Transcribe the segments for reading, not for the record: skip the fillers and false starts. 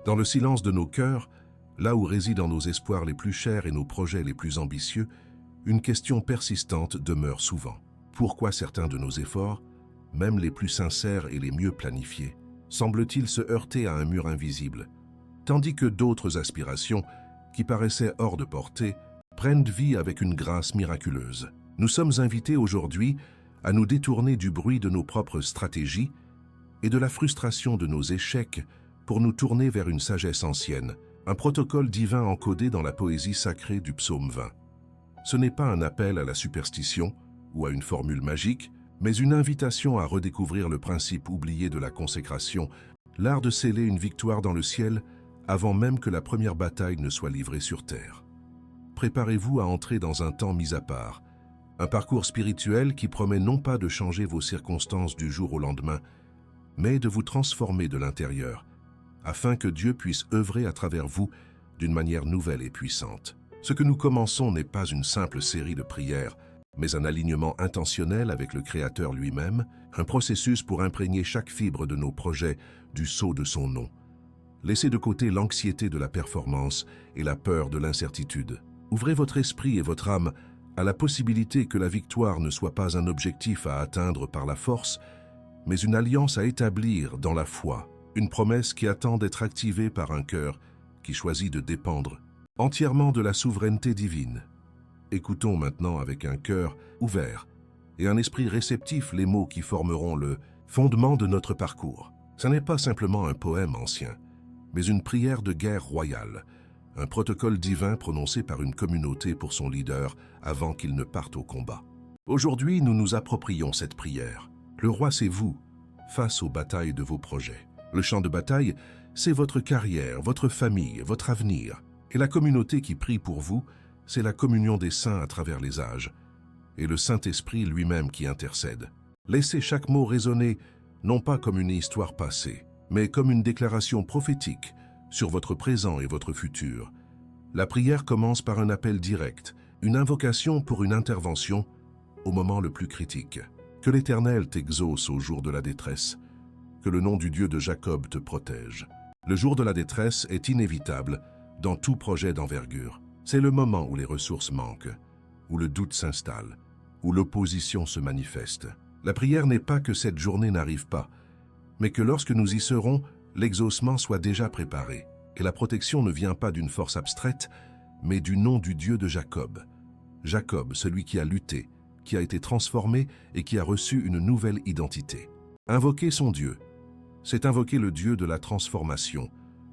Dans le silence de nos cœurs, là où résident nos espoirs les plus chers et nos projets les plus ambitieux, une question persistante demeure souvent. Pourquoi certains de nos efforts, même les plus sincères et les mieux planifiés, semblent-ils se heurter à un mur invisible, tandis que d'autres aspirations, qui paraissaient hors de portée, prennent vie avec une grâce miraculeuse? Nous sommes invités aujourd'hui à nous détourner du bruit de nos propres stratégies et de la frustration de nos échecs pour nous tourner vers une sagesse ancienne, un protocole divin encodé dans la poésie sacrée du psaume 20. Ce n'est pas un appel à la superstition ou à une formule magique, mais une invitation à redécouvrir le principe oublié de la consécration, l'art de sceller une victoire dans le ciel avant même que la première bataille ne soit livrée sur terre. Préparez-vous à entrer dans un temps mis à part, un parcours spirituel qui promet non pas de changer vos circonstances du jour au lendemain, mais de vous transformer de l'intérieur, afin que Dieu puisse œuvrer à travers vous d'une manière nouvelle et puissante. Ce que nous commençons n'est pas une simple série de prières, mais un alignement intentionnel avec le Créateur lui-même, un processus pour imprégner chaque fibre de nos projets du sceau de son nom. Laissez de côté l'anxiété de la performance et la peur de l'incertitude. Ouvrez votre esprit et votre âme à la possibilité que la victoire ne soit pas un objectif à atteindre par la force, mais une alliance à établir dans la foi, une promesse qui attend d'être activée par un cœur qui choisit de dépendre entièrement de la souveraineté divine. Écoutons maintenant avec un cœur ouvert et un esprit réceptif les mots qui formeront le fondement de notre parcours. Ce n'est pas simplement un poème ancien, mais une prière de guerre royale, un protocole divin prononcé par une communauté pour son leader avant qu'il ne parte au combat. Aujourd'hui, nous nous approprions cette prière. Le roi, c'est vous, face aux batailles de vos projets. Le champ de bataille, c'est votre carrière, votre famille, votre avenir. Et la communauté qui prie pour vous, c'est la communion des saints à travers les âges, et le Saint-Esprit lui-même qui intercède. Laissez chaque mot résonner, non pas comme une histoire passée, mais comme une déclaration prophétique sur votre présent et votre futur. La prière commence par un appel direct, une invocation pour une intervention au moment le plus critique. Que l'Éternel t'exauce au jour de la détresse, que le nom du Dieu de Jacob te protège. Le jour de la détresse est inévitable dans tout projet d'envergure. C'est le moment où les ressources manquent, où le doute s'installe, où l'opposition se manifeste. La prière n'est pas que cette journée n'arrive pas, mais que lorsque nous y serons, l'exaucement soit déjà préparé. Et la protection ne vient pas d'une force abstraite, mais du nom du Dieu de Jacob. Jacob, celui qui a lutté, qui a été transformé et qui a reçu une nouvelle identité. Invoquer son Dieu, c'est invoquer le Dieu de la transformation,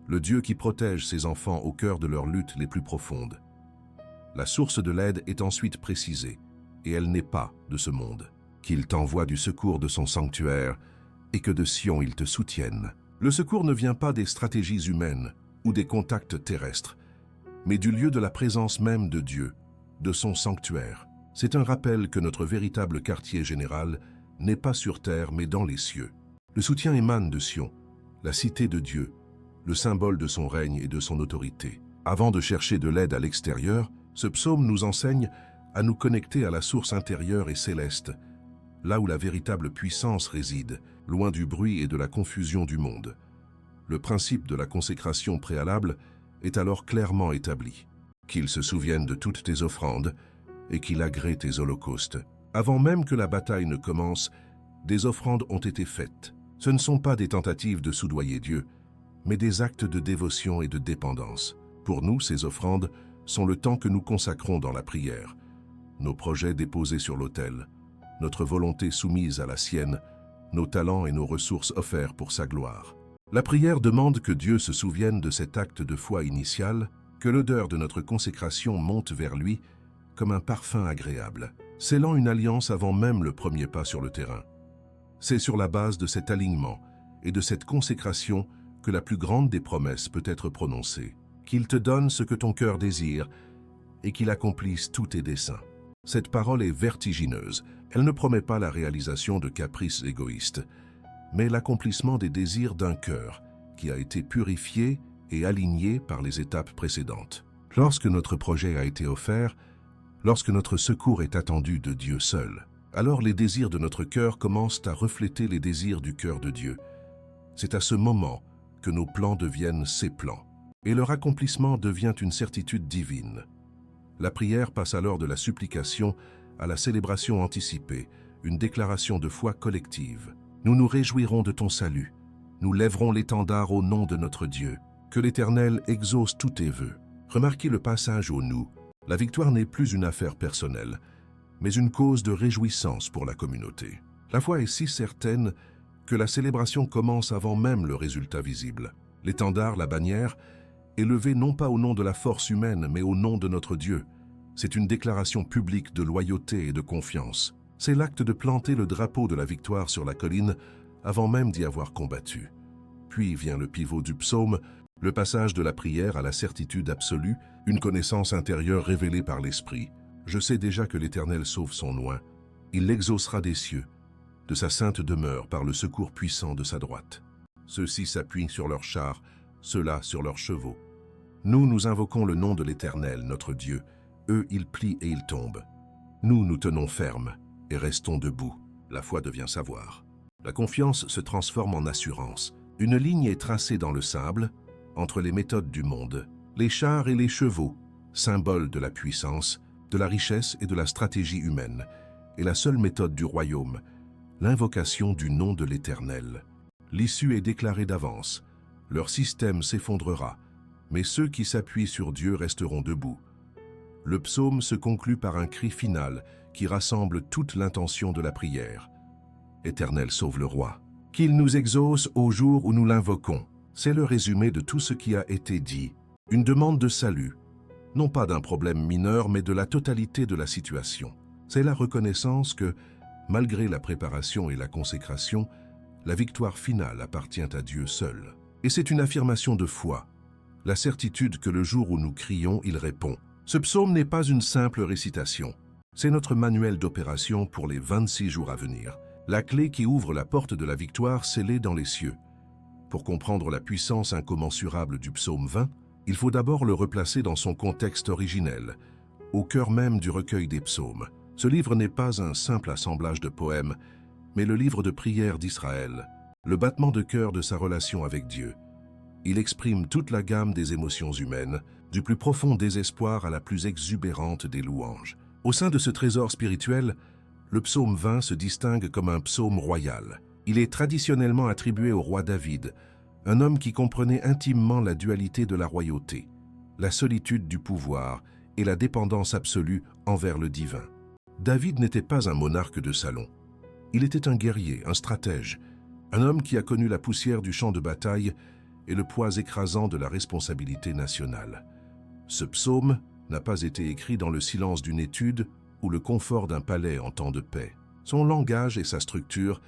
le Dieu qui protège ses enfants au cœur de leurs luttes les plus profondes. La source de l'aide est ensuite précisée, et elle n'est pas de ce monde. Qu'il t'envoie du secours de son sanctuaire, et que de Sion il te soutienne. Le secours ne vient pas des stratégies humaines ou des contacts terrestres, mais du lieu de la présence même de Dieu, de son sanctuaire. C'est un rappel que notre véritable quartier général n'est pas sur terre mais dans les cieux. Le soutien émane de Sion, la cité de Dieu, le symbole de son règne et de son autorité. Avant de chercher de l'aide à l'extérieur, ce psaume nous enseigne à nous connecter à la source intérieure et céleste, là où la véritable puissance réside, loin du bruit et de la confusion du monde. Le principe de la consécration préalable est alors clairement établi. Qu'il se souvienne de toutes tes offrandes et qu'il agrée tes holocaustes. Avant même que la bataille ne commence, des offrandes ont été faites. Ce ne sont pas des tentatives de soudoyer Dieu, mais des actes de dévotion et de dépendance. Pour nous, ces offrandes sont le temps que nous consacrons dans la prière, nos projets déposés sur l'autel, notre volonté soumise à la sienne, nos talents et nos ressources offerts pour sa gloire. La prière demande que Dieu se souvienne de cet acte de foi initial, que l'odeur de notre consécration monte vers lui comme un parfum agréable, scellant une alliance avant même le premier pas sur le terrain. C'est sur la base de cet alignement et de cette consécration que la plus grande des promesses peut être prononcée. Qu'il te donne ce que ton cœur désire et qu'il accomplisse tous tes desseins. Cette parole est vertigineuse. Elle ne promet pas la réalisation de caprices égoïstes, mais l'accomplissement des désirs d'un cœur qui a été purifié et aligné par les étapes précédentes. Lorsque notre projet a été offert, lorsque notre secours est attendu de Dieu seul, alors les désirs de notre cœur commencent à refléter les désirs du cœur de Dieu. C'est à ce moment que nos plans deviennent ses plans. Et leur accomplissement devient une certitude divine. La prière passe alors de la supplication à la célébration anticipée, une déclaration de foi collective. Nous nous réjouirons de ton salut. Nous lèverons l'étendard au nom de notre Dieu. Que l'Éternel exauce tous tes vœux. Remarquez le passage au nous. La victoire n'est plus une affaire personnelle, mais une cause de réjouissance pour la communauté. La foi est si certaine que la célébration commence avant même le résultat visible. L'étendard, la bannière, est levé non pas au nom de la force humaine, mais au nom de notre Dieu. C'est une déclaration publique de loyauté et de confiance. C'est l'acte de planter le drapeau de la victoire sur la colline avant même d'y avoir combattu. Puis vient le pivot du psaume, le passage de la prière à la certitude absolue, une connaissance intérieure révélée par l'Esprit. Je sais déjà que l'Éternel sauve son oint. Il l'exaucera des cieux, de sa sainte demeure par le secours puissant de sa droite. Ceux-ci s'appuient sur leurs chars, ceux-là sur leurs chevaux. Nous invoquons le nom de l'Éternel, notre Dieu. Eux, ils plient et ils tombent. Nous tenons ferme et restons debout. La foi devient savoir. La confiance se transforme en assurance. Une ligne est tracée dans le sable, entre les méthodes du monde, les chars et les chevaux, symboles de la puissance, de la richesse et de la stratégie humaine, et la seule méthode du royaume, l'invocation du nom de l'Éternel. L'issue est déclarée d'avance. Leur système s'effondrera, mais ceux qui s'appuient sur Dieu resteront debout. Le psaume se conclut par un cri final qui rassemble toute l'intention de la prière. Éternel, sauve le roi. Qu'il nous exauce au jour où nous l'invoquons. C'est le résumé de tout ce qui a été dit. Une demande de salut, non pas d'un problème mineur, mais de la totalité de la situation. C'est la reconnaissance que, malgré la préparation et la consécration, la victoire finale appartient à Dieu seul. Et c'est une affirmation de foi, la certitude que le jour où nous crions, il répond. Ce psaume n'est pas une simple récitation, c'est notre manuel d'opération pour les 26 jours à venir, la clé qui ouvre la porte de la victoire scellée dans les cieux. Pour comprendre la puissance incommensurable du psaume 20, il faut d'abord le replacer dans son contexte originel, au cœur même du recueil des psaumes. Ce livre n'est pas un simple assemblage de poèmes, mais le livre de prière d'Israël, le battement de cœur de sa relation avec Dieu. Il exprime toute la gamme des émotions humaines, du plus profond désespoir à la plus exubérante des louanges. Au sein de ce trésor spirituel, le psaume 20 se distingue comme un psaume royal. Il est traditionnellement attribué au roi David, un homme qui comprenait intimement la dualité de la royauté, la solitude du pouvoir et la dépendance absolue envers le divin. David n'était pas un monarque de salon. Il était un guerrier, un stratège, un homme qui a connu la poussière du champ de bataille et le poids écrasant de la responsabilité nationale. Ce psaume n'a pas été écrit dans le silence d'une étude ou le confort d'un palais en temps de paix. Son langage et sa structure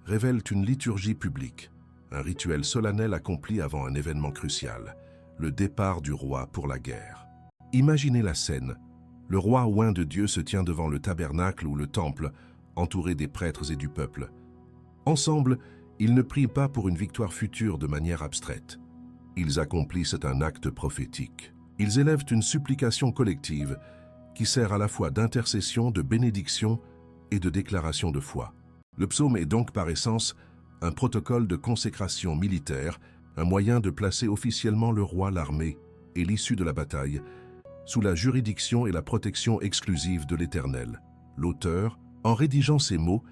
révèlent une liturgie publique, un rituel solennel accompli avant un événement crucial, le départ du roi pour la guerre. Imaginez la scène. Le roi oint de Dieu se tient devant le tabernacle ou le temple, entouré des prêtres et du peuple. Ensemble, ils ne prient pas pour une victoire future de manière abstraite. Ils accomplissent un acte prophétique. Ils élèvent une supplication collective qui sert à la fois d'intercession, de bénédiction et de déclaration de foi. Le psaume est donc par essence un protocole de consécration militaire, un moyen de placer officiellement le roi, l'armée et l'issue de la bataille sous la juridiction et la protection exclusive de l'Éternel. L'auteur, en rédigeant ces mots,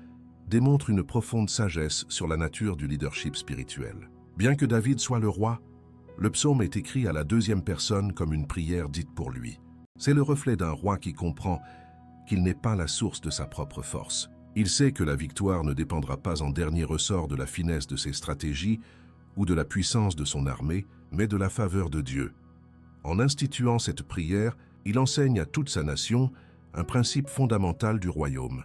démontre une profonde sagesse sur la nature du leadership spirituel. Bien que David soit le roi, le psaume est écrit à la deuxième personne comme une prière dite pour lui. C'est le reflet d'un roi qui comprend qu'il n'est pas la source de sa propre force. Il sait que la victoire ne dépendra pas en dernier ressort de la finesse de ses stratégies ou de la puissance de son armée, mais de la faveur de Dieu. En instituant cette prière, il enseigne à toute sa nation un principe fondamental du royaume.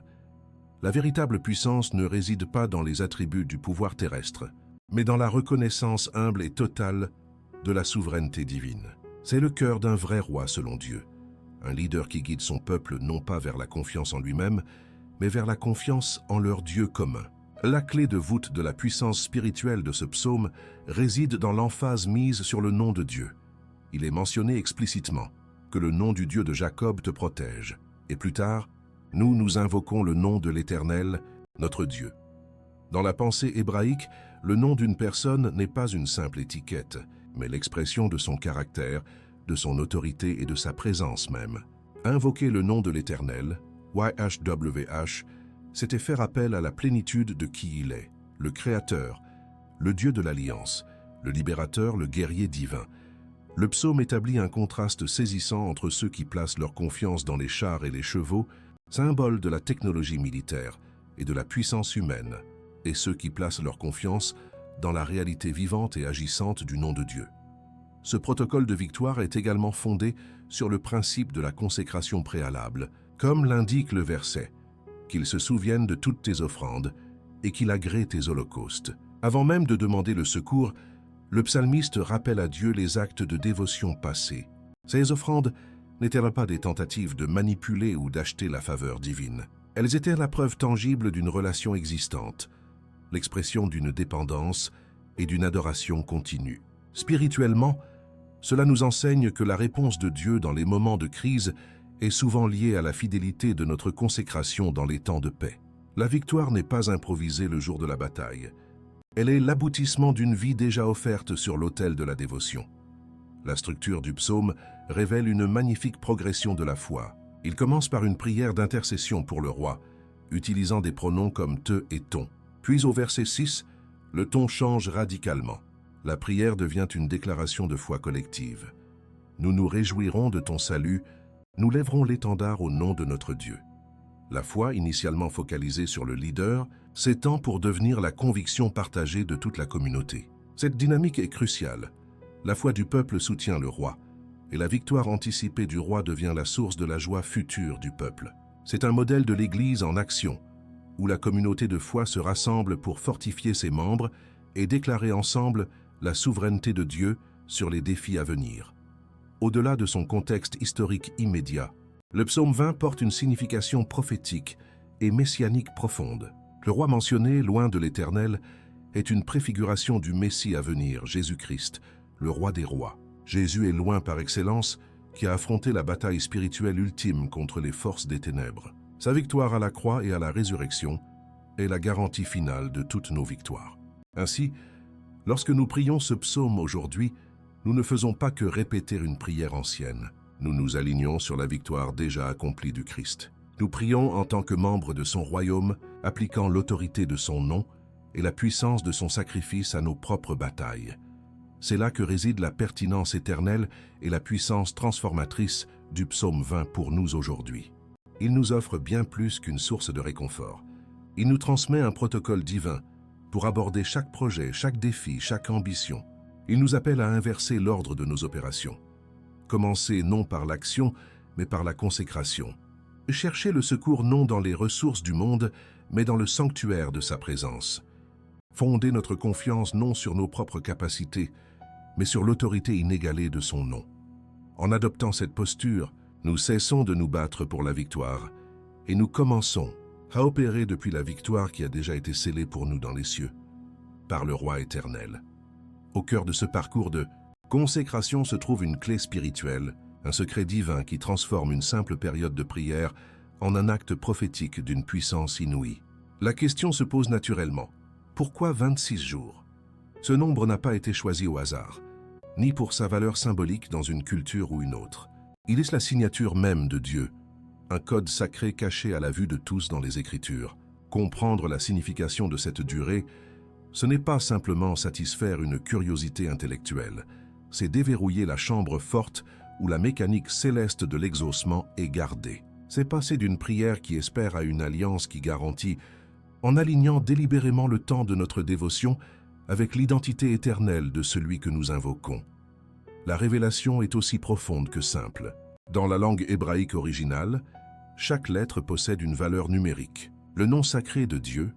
La véritable puissance ne réside pas dans les attributs du pouvoir terrestre, mais dans la reconnaissance humble et totale de la souveraineté divine. C'est le cœur d'un vrai roi selon Dieu, un leader qui guide son peuple non pas vers la confiance en lui-même, mais vers la confiance en leur Dieu commun. La clé de voûte de la puissance spirituelle de ce psaume réside dans l'emphase mise sur le nom de Dieu. Il est mentionné explicitement que le nom du Dieu de Jacob te protège. Et plus tard, nous invoquons le nom de l'Éternel, notre Dieu. Dans la pensée hébraïque, Le nom d'une personne n'est pas une simple étiquette, mais l'expression de son caractère, de son autorité et de sa présence même. Invoquer le nom de l'Éternel, YHWH, c'était faire appel à la plénitude de qui il est, le Créateur, le Dieu de l'Alliance, le Libérateur, le guerrier divin. Le psaume établit un contraste saisissant entre ceux qui placent leur confiance dans les chars et les chevaux, symboles de la technologie militaire et de la puissance humaine, et ceux qui placent leur confiance dans la réalité vivante et agissante du nom de Dieu. Ce protocole de victoire est également fondé sur le principe de la consécration préalable, comme l'indique le verset, qu'il se souvienne de toutes tes offrandes et qu'il agrée tes holocaustes. Avant même de demander le secours, le psalmiste rappelle à Dieu les actes de dévotion passés. Ces offrandes n'étaient pas des tentatives de manipuler ou d'acheter la faveur divine. Elles étaient la preuve tangible d'une relation existante, l'expression d'une dépendance et d'une adoration continue. Spirituellement, cela nous enseigne que la réponse de Dieu dans les moments de crise est souvent liée à la fidélité de notre consécration dans les temps de paix. La victoire n'est pas improvisée le jour de la bataille. Elle est l'aboutissement d'une vie déjà offerte sur l'autel de la dévotion. La structure du psaume révèle une magnifique progression de la foi. Il commence par une prière d'intercession pour le roi, utilisant des pronoms comme « te » et « ton ». Puis au verset 6, le ton change radicalement. La prière devient une déclaration de foi collective. Nous nous réjouirons de ton salut, nous lèverons l'étendard au nom de notre Dieu. La foi, initialement focalisée sur le leader, s'étend pour devenir la conviction partagée de toute la communauté. Cette dynamique est cruciale. La foi du peuple soutient le roi, et la victoire anticipée du roi devient la source de la joie future du peuple. C'est un modèle de l'Église en action, où la communauté de foi se rassemble pour fortifier ses membres et déclarer ensemble la souveraineté de Dieu sur les défis à venir. Au-delà de son contexte historique immédiat, le psaume 20 porte une signification prophétique et messianique profonde. Le roi mentionné, loin de l'Éternel, est une préfiguration du Messie à venir, Jésus-Christ, le roi des rois. Jésus est loin par excellence, qui a affronté la bataille spirituelle ultime contre les forces des ténèbres. Sa victoire à la croix et à la résurrection est la garantie finale de toutes nos victoires. Ainsi, lorsque nous prions ce psaume aujourd'hui, nous ne faisons pas que répéter une prière ancienne. Nous nous alignons sur la victoire déjà accomplie du Christ. Nous prions en tant que membres de son royaume, appliquant l'autorité de son nom et la puissance de son sacrifice à nos propres batailles. C'est là que réside la pertinence éternelle et la puissance transformatrice du psaume 20 pour nous aujourd'hui. Il nous offre bien plus qu'une source de réconfort. Il nous transmet un protocole divin pour aborder chaque projet, chaque défi, chaque ambition. Il nous appelle à inverser l'ordre de nos opérations. Commencer non par l'action, mais par la consécration. Chercher le secours non dans les ressources du monde, mais dans le sanctuaire de sa présence. Fonder notre confiance non sur nos propres capacités, mais sur l'autorité inégalée de son nom. En adoptant cette posture, nous cessons de nous battre pour la victoire et nous commençons à opérer depuis la victoire qui a déjà été scellée pour nous dans les cieux, par le Roi éternel. Au cœur de ce parcours de consécration se trouve une clé spirituelle, un secret divin qui transforme une simple période de prière en un acte prophétique d'une puissance inouïe. La question se pose naturellement. Pourquoi 26 jours? Ce nombre n'a pas été choisi au hasard, ni pour sa valeur symbolique dans une culture ou une autre. Il est la signature même de Dieu, un code sacré caché à la vue de tous dans les Écritures. Comprendre la signification de cette durée, ce n'est pas simplement satisfaire une curiosité intellectuelle, c'est déverrouiller la chambre forte où la mécanique céleste de l'exaucement est gardée. C'est passer d'une prière qui espère à une alliance qui garantit, en alignant délibérément le temps de notre dévotion avec l'identité éternelle de celui que nous invoquons. La révélation est aussi profonde que simple. Dans la langue hébraïque originale, chaque lettre possède une valeur numérique. Le nom sacré de Dieu,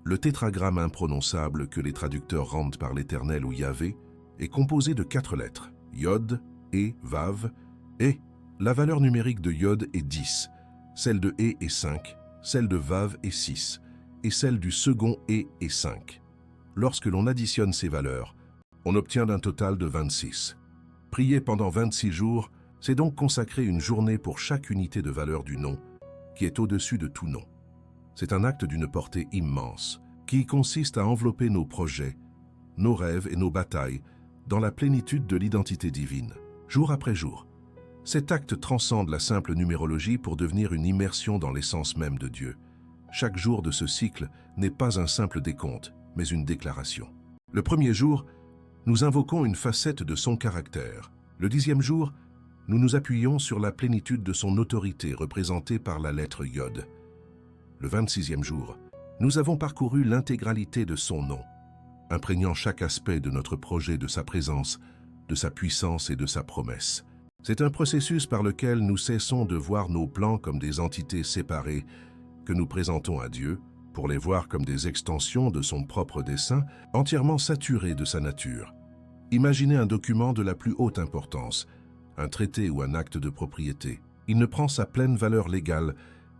le tétragramme imprononçable que les traducteurs rendent par l'Éternel ou Yahvé, est composé de 4 lettres, Yod, E, Vav, et la valeur numérique de Yod est 10, celle de E est 5, celle de Vav est 6, et celle du second E est 5. Lorsque l'on additionne ces valeurs, on obtient un total de 26. Prier pendant 26 jours, c'est donc consacrer une journée pour chaque unité de valeur du nom, qui est au-dessus de tout nom. C'est un acte d'une portée immense, qui consiste à envelopper nos projets, nos rêves et nos batailles dans la plénitude de l'identité divine, jour après jour. Cet acte transcende la simple numérologie pour devenir une immersion dans l'essence même de Dieu. Chaque jour de ce cycle n'est pas un simple décompte, mais une déclaration. Le premier jour, nous invoquons une facette de son caractère. Le 10e jour, nous nous appuyons sur la plénitude de son autorité représentée par la lettre Yod. Le 26e jour, nous avons parcouru l'intégralité de son nom, imprégnant chaque aspect de notre projet de sa présence, de sa puissance et de sa promesse. C'est un processus par lequel nous cessons de voir nos plans comme des entités séparées que nous présentons à Dieu, pour les voir comme des extensions de son propre dessein, entièrement saturées de sa nature. Imaginez un document de la plus haute importance, un traité ou un acte de propriété. Il ne prend sa pleine valeur légale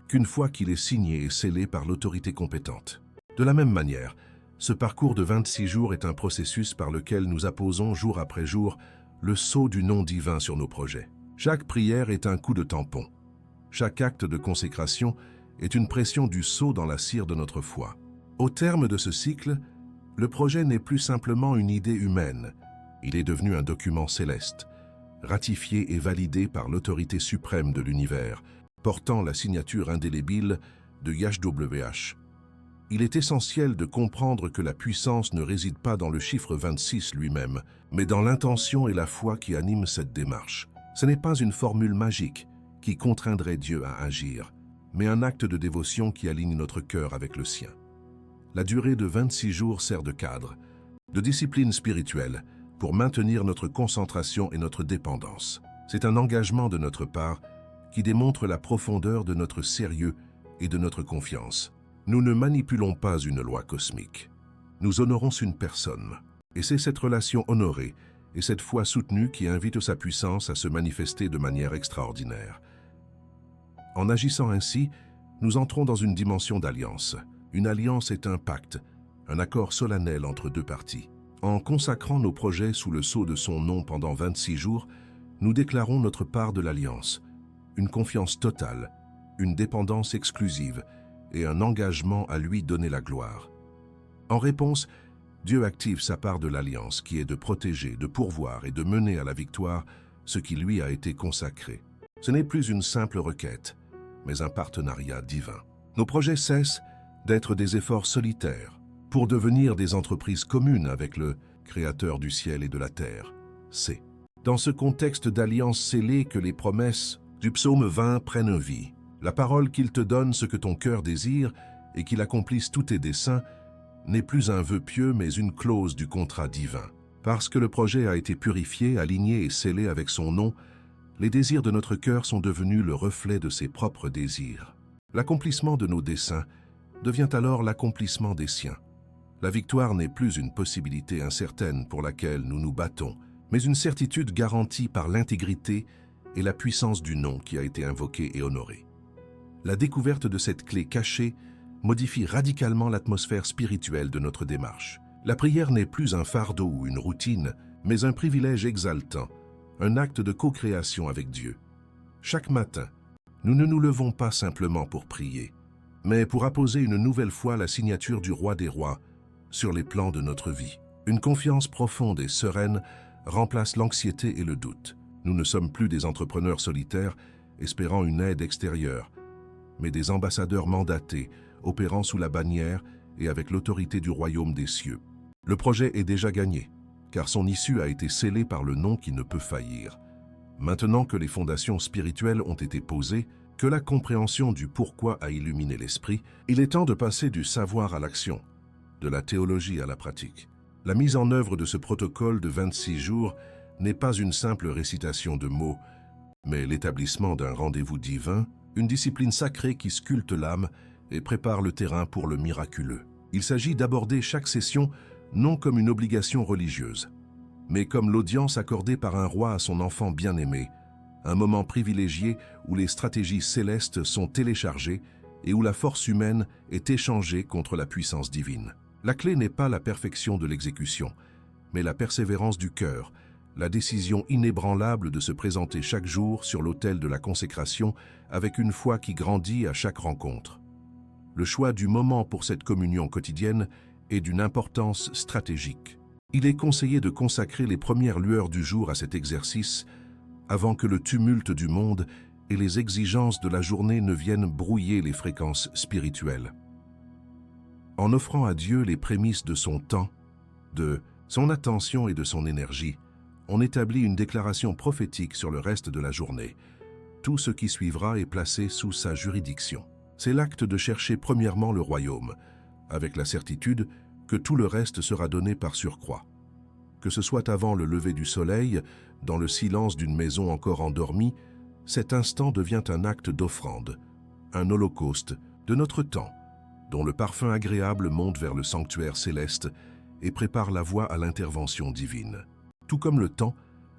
qu'une fois qu'il est signé et scellé par l'autorité compétente. De la même manière, ce parcours de 26 jours est un processus par lequel nous apposons jour après jour le sceau du nom divin sur nos projets. Chaque prière est un coup de tampon. Chaque acte de consécration est une pression du sceau dans la cire de notre foi. Au terme de ce cycle, le projet n'est plus simplement une idée humaine. Il est devenu un document céleste, ratifié et validé par l'autorité suprême de l'univers, portant la signature indélébile de YHWH. Il est essentiel de comprendre que la puissance ne réside pas dans le chiffre 26 lui-même, mais dans l'intention et la foi qui animent cette démarche. Ce n'est pas une formule magique qui contraindrait Dieu à agir, mais un acte de dévotion qui aligne notre cœur avec le sien. La durée de 26 jours sert de cadre, de discipline spirituelle, pour maintenir notre concentration et notre dépendance. C'est un engagement de notre part qui démontre la profondeur de notre sérieux et de notre confiance. Nous ne manipulons pas une loi cosmique. Nous honorons une personne. Et c'est cette relation honorée et cette foi soutenue qui invite sa puissance à se manifester de manière extraordinaire. En agissant ainsi, nous entrons dans une dimension d'alliance. Une alliance est un pacte, un accord solennel entre deux parties. En consacrant nos projets sous le sceau de son nom pendant 26 jours, nous déclarons notre part de l'alliance, une confiance totale, une dépendance exclusive et un engagement à lui donner la gloire. En réponse, Dieu active sa part de l'alliance qui est de protéger, de pourvoir et de mener à la victoire ce qui lui a été consacré. Ce n'est plus une simple requête, mais un partenariat divin. Nos projets cessent d'être des efforts solitaires pour devenir des entreprises communes avec le Créateur du ciel et de la terre. C'est dans ce contexte d'alliance scellée que les promesses du psaume 20 prennent vie. La parole qu'il te donne ce que ton cœur désire et qu'il accomplisse tous tes desseins n'est plus un vœu pieux mais une clause du contrat divin. Parce que le projet a été purifié, aligné et scellé avec son nom, les désirs de notre cœur sont devenus le reflet de ses propres désirs. L'accomplissement de nos desseins devient alors l'accomplissement des siens. La victoire n'est plus une possibilité incertaine pour laquelle nous nous battons, mais une certitude garantie par l'intégrité et la puissance du nom qui a été invoqué et honoré. La découverte de cette clé cachée modifie radicalement l'atmosphère spirituelle de notre démarche. La prière n'est plus un fardeau ou une routine, mais un privilège exaltant, un acte de co-création avec Dieu. Chaque matin, nous ne nous levons pas simplement pour prier, mais pour apposer une nouvelle fois la signature du Roi des Rois sur les plans de notre vie. Une confiance profonde et sereine remplace l'anxiété et le doute. Nous ne sommes plus des entrepreneurs solitaires espérant une aide extérieure, mais des ambassadeurs mandatés, opérant sous la bannière et avec l'autorité du royaume des cieux. Le projet est déjà gagné, car son issue a été scellée par le nom qui ne peut faillir. Maintenant que les fondations spirituelles ont été posées, que la compréhension du pourquoi a illuminé l'esprit, il est temps de passer du savoir à l'action, de la théologie à la pratique. La mise en œuvre de ce protocole de 26 jours n'est pas une simple récitation de mots, mais l'établissement d'un rendez-vous divin, une discipline sacrée qui sculpte l'âme et prépare le terrain pour le miraculeux. Il s'agit d'aborder chaque session non comme une obligation religieuse, mais comme l'audience accordée par un roi à son enfant bien-aimé, un moment privilégié où les stratégies célestes sont téléchargées et où la force humaine est échangée contre la puissance divine. La clé n'est pas la perfection de l'exécution, mais la persévérance du cœur, la décision inébranlable de se présenter chaque jour sur l'autel de la consécration avec une foi qui grandit à chaque rencontre. Le choix du moment pour cette communion quotidienne est d'une importance stratégique. Il est conseillé de consacrer les premières lueurs du jour à cet exercice avant que le tumulte du monde et les exigences de la journée ne viennent brouiller les fréquences spirituelles. En offrant à Dieu les prémices de son temps, de son attention et de son énergie, on établit une déclaration prophétique sur le reste de la journée. Tout ce qui suivra est placé sous sa juridiction. C'est l'acte de chercher premièrement le royaume, avec la certitude que tout le reste sera donné par surcroît. Que ce soit avant le lever du soleil, dans le silence d'une maison encore endormie, cet instant devient un acte d'offrande, un holocauste de notre temps, dont le parfum agréable monte vers le sanctuaire céleste et prépare la voie à l'intervention divine. Tout comme le temps,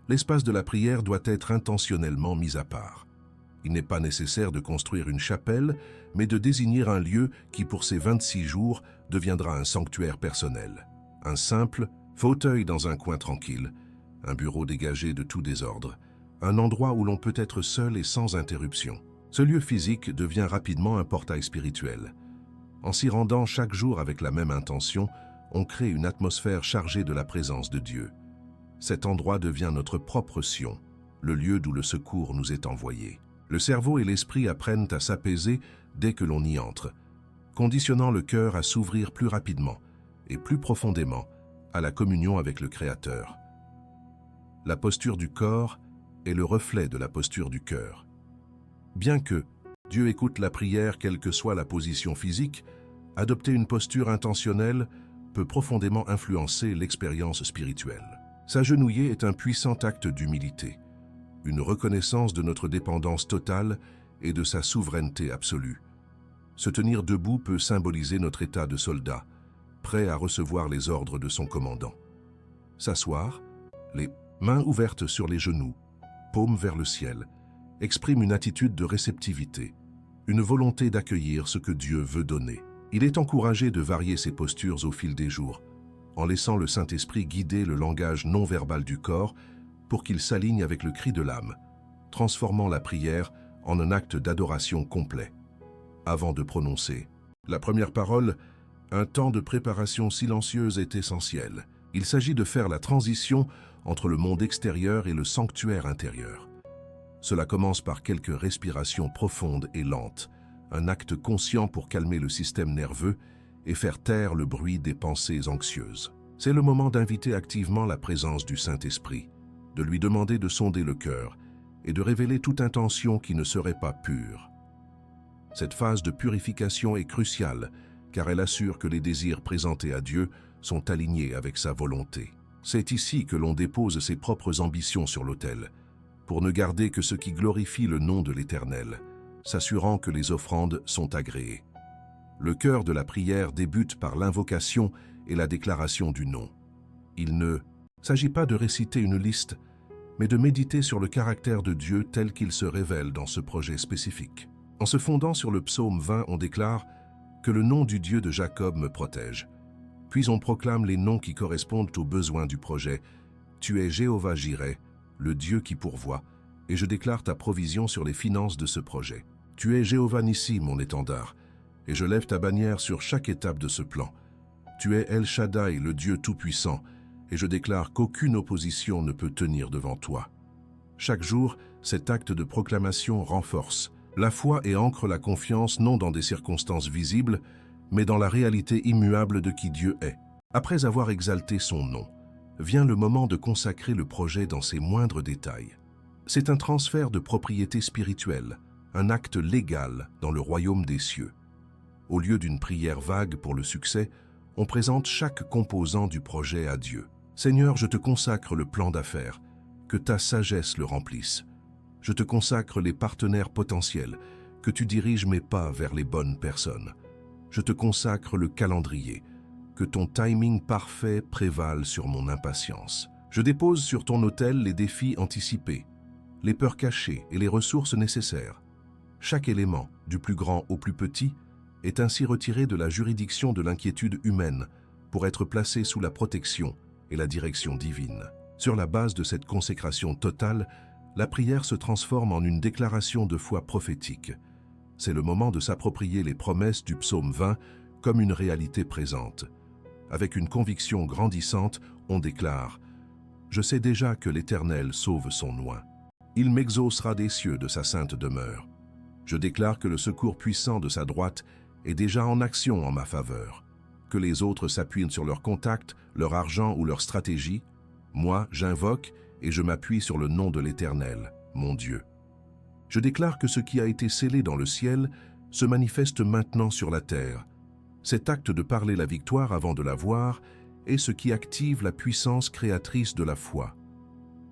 l'espace de la prière doit être intentionnellement mis à part. Il n'est pas nécessaire de construire une chapelle, mais de désigner un lieu qui, pour ces 26 jours, deviendra un sanctuaire personnel. Un simple fauteuil dans un coin tranquille, un bureau dégagé de tout désordre, un endroit où l'on peut être seul et sans interruption. Ce lieu physique devient rapidement un portail spirituel. En s'y rendant chaque jour avec la même intention, on crée une atmosphère chargée de la présence de Dieu. Cet endroit devient notre propre Sion, le lieu d'où le secours nous est envoyé. Le cerveau et l'esprit apprennent à s'apaiser dès que l'on y entre, conditionnant le cœur à s'ouvrir plus rapidement et plus profondément à la communion avec le Créateur. La posture du corps est le reflet de la posture du cœur. Bien que Dieu écoute la prière quelle que soit la position physique, adopter une posture intentionnelle peut profondément influencer l'expérience spirituelle. S'agenouiller est un puissant acte d'humilité, une reconnaissance de notre dépendance totale et de sa souveraineté absolue. Se tenir debout peut symboliser notre état de soldat, prêt à recevoir les ordres de son commandant. S'asseoir, les mains ouvertes sur les genoux, paumes vers le ciel, exprime une attitude de réceptivité, une volonté d'accueillir ce que Dieu veut donner. Il est encouragé de varier ses postures au fil des jours, en laissant le Saint-Esprit guider le langage non-verbal du corps pour qu'il s'aligne avec le cri de l'âme, transformant la prière en un acte d'adoration complet. Avant de prononcer la première parole, un temps de préparation silencieuse est essentiel. Il s'agit de faire la transition entre le monde extérieur et le sanctuaire intérieur. Cela commence par quelques respirations profondes et lentes, un acte conscient pour calmer le système nerveux et faire taire le bruit des pensées anxieuses. C'est le moment d'inviter activement la présence du Saint-Esprit, de lui demander de sonder le cœur et de révéler toute intention qui ne serait pas pure. Cette phase de purification est cruciale car elle assure que les désirs présentés à Dieu sont alignés avec sa volonté. C'est ici que l'on dépose ses propres ambitions sur l'autel, pour ne garder que ce qui glorifie le nom de l'Éternel, s'assurant que les offrandes sont agréées. Le cœur de la prière débute par l'invocation et la déclaration du nom. Il ne s'agit pas de réciter une liste, mais de méditer sur le caractère de Dieu tel qu'il se révèle dans ce projet spécifique. En se fondant sur le psaume 20, on déclare que le nom du Dieu de Jacob me protège. Puis on proclame les noms qui correspondent aux besoins du projet. Tu es Jéhovah Jireh, le Dieu qui pourvoit, et je déclare ta provision sur les finances de ce projet. Tu es Jéhovah Nissi, mon étendard, et je lève ta bannière sur chaque étape de ce plan. Tu es El Shaddai, le Dieu tout-puissant, et je déclare qu'aucune opposition ne peut tenir devant toi. Chaque jour, cet acte de proclamation renforce la foi et ancre la confiance non dans des circonstances visibles, mais dans la réalité immuable de qui Dieu est. Après avoir exalté son nom, vient le moment de consacrer le projet dans ses moindres détails. C'est un transfert de propriété spirituelle, un acte légal dans le royaume des cieux. Au lieu d'une prière vague pour le succès, on présente chaque composant du projet à Dieu. Seigneur, je te consacre le plan d'affaires, que ta sagesse le remplisse. Je te consacre les partenaires potentiels, que tu diriges mes pas vers les bonnes personnes. Je te consacre le calendrier, que ton timing parfait prévale sur mon impatience. Je dépose sur ton autel les défis anticipés, les peurs cachées et les ressources nécessaires. Chaque élément, du plus grand au plus petit, est ainsi retiré de la juridiction de l'inquiétude humaine pour être placé sous la protection et la direction divine. Sur la base de cette consécration totale, la prière se transforme en une déclaration de foi prophétique. C'est le moment de s'approprier les promesses du psaume 20 comme une réalité présente. Avec une conviction grandissante, on déclare « Je sais déjà que l'Éternel sauve son oint. Il m'exaucera des cieux de sa sainte demeure. Je déclare que le secours puissant de sa droite est déjà en action en ma faveur. Que les autres s'appuient sur leurs contacts, leur argent ou leur stratégie, moi, j'invoque et je m'appuie sur le nom de l'Éternel, mon Dieu. Je déclare que ce qui a été scellé dans le ciel se manifeste maintenant sur la terre. Cet acte de parler la victoire avant de la voir est ce qui active la puissance créatrice de la foi.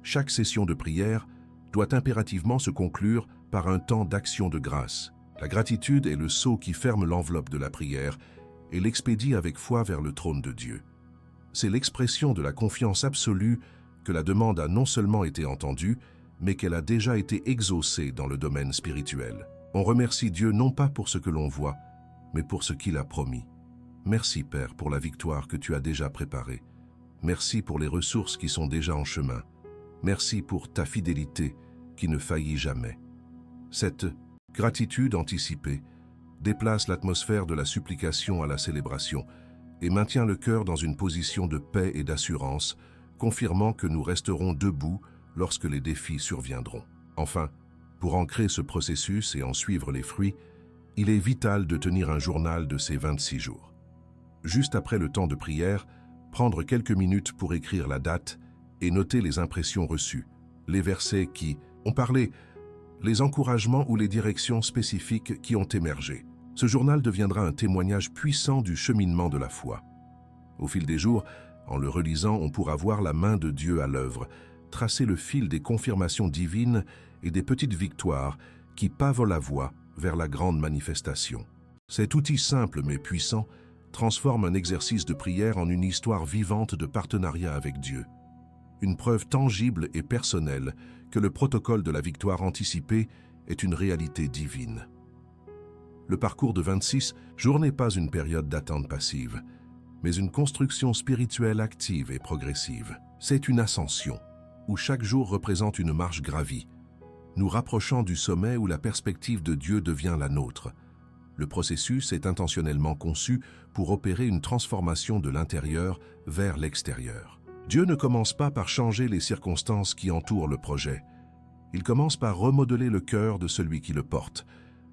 Chaque session de prière doit impérativement se conclure par un temps d'action de grâce. La gratitude est le sceau qui ferme l'enveloppe de la prière et l'expédie avec foi vers le trône de Dieu. C'est l'expression de la confiance absolue que la demande a non seulement été entendue, mais qu'elle a déjà été exaucée dans le domaine spirituel. On remercie Dieu non pas pour ce que l'on voit, mais pour ce qu'il a promis. Merci Père pour la victoire que tu as déjà préparée. Merci pour les ressources qui sont déjà en chemin. Merci pour ta fidélité qui ne faillit jamais. Cette gratitude anticipée déplace l'atmosphère de la supplication à la célébration et maintient le cœur dans une position de paix et d'assurance, confirmant que nous resterons debout lorsque les défis surviendront. Enfin, pour ancrer ce processus et en suivre les fruits, il est vital de tenir un journal de ces 26 jours. Juste après le temps de prière, prendre quelques minutes pour écrire la date et noter les impressions reçues, les versets qui ont parlé, les encouragements ou les directions spécifiques qui ont émergé. Ce journal deviendra un témoignage puissant du cheminement de la foi. Au fil des jours, en le relisant, on pourra voir la main de Dieu à l'œuvre, tracer le fil des confirmations divines et des petites victoires qui pavent la voie vers la grande manifestation. Cet outil simple mais puissant transforme un exercice de prière en une histoire vivante de partenariat avec Dieu. Une preuve tangible et personnelle que le protocole de la victoire anticipée est une réalité divine. Le parcours de 26 jours n'est pas une période d'attente passive, mais une construction spirituelle active et progressive. C'est une ascension, où chaque jour représente une marche gravie, nous rapprochant du sommet où la perspective de Dieu devient la nôtre. Le processus est intentionnellement conçu pour opérer une transformation de l'intérieur vers l'extérieur. Dieu ne commence pas par changer les circonstances qui entourent le projet. Il commence par remodeler le cœur de celui qui le porte,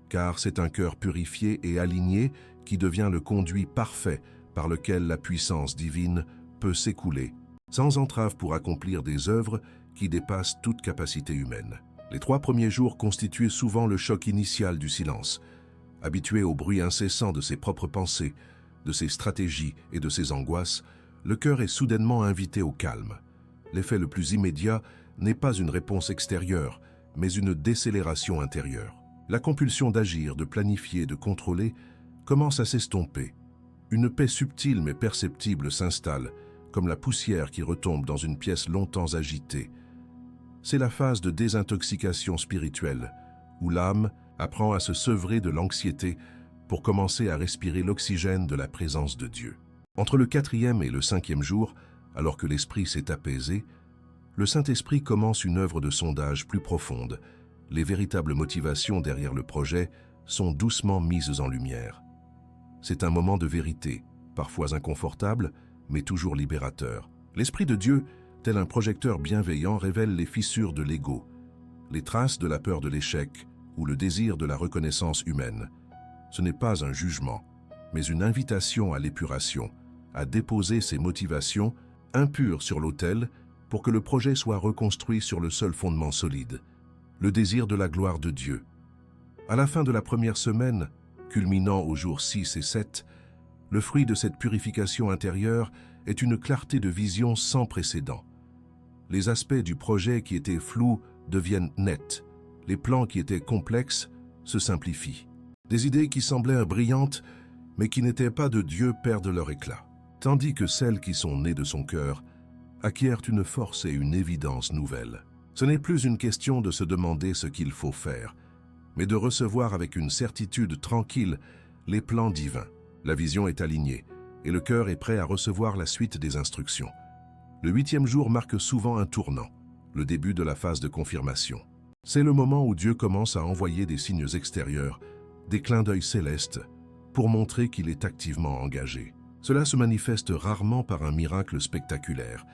car c'est un cœur purifié et aligné qui devient le conduit parfait par lequel la puissance divine peut s'écouler, sans entrave pour accomplir des œuvres qui dépassent toute capacité humaine. Les 3 premiers jours constituaient souvent le choc initial du silence. Habitué au bruit incessant de ses propres pensées, de ses stratégies et de ses angoisses, le cœur est soudainement invité au calme. L'effet le plus immédiat n'est pas une réponse extérieure, mais une décélération intérieure. La compulsion d'agir, de planifier, de contrôler commence à s'estomper. Une paix subtile mais perceptible s'installe, comme la poussière qui retombe dans une pièce longtemps agitée. C'est la phase de désintoxication spirituelle, où l'âme apprend à se sevrer de l'anxiété pour commencer à respirer l'oxygène de la présence de Dieu. Entre le 4e et le 5e jour, alors que l'esprit s'est apaisé, le Saint-Esprit commence une œuvre de sondage plus profonde. Les véritables motivations derrière le projet sont doucement mises en lumière. C'est un moment de vérité, parfois inconfortable, mais toujours libérateur. L'Esprit de Dieu, tel un projecteur bienveillant, révèle les fissures de l'ego, les traces de la peur de l'échec ou le désir de la reconnaissance humaine. Ce n'est pas un jugement, mais une invitation à l'épuration, à déposer ses motivations impures sur l'autel pour que le projet soit reconstruit sur le seul fondement solide, le désir de la gloire de Dieu. À la fin de la première semaine, culminant aux jours 6 et 7, le fruit de cette purification intérieure est une clarté de vision sans précédent. Les aspects du projet qui étaient flous deviennent nets. Les plans qui étaient complexes se simplifient. Des idées qui semblaient brillantes, mais qui n'étaient pas de Dieu perdent leur éclat, tandis que celles qui sont nées de son cœur acquièrent une force et une évidence nouvelles. Ce n'est plus une question de se demander ce qu'il faut faire, mais de recevoir avec une certitude tranquille les plans divins. La vision est alignée, et le cœur est prêt à recevoir la suite des instructions. Le 8e jour marque souvent un tournant, le début de la phase de confirmation. C'est le moment où Dieu commence à envoyer des signes extérieurs, des clins d'œil célestes, pour montrer qu'il est activement engagé. Cela se manifeste rarement par un miracle spectaculaire,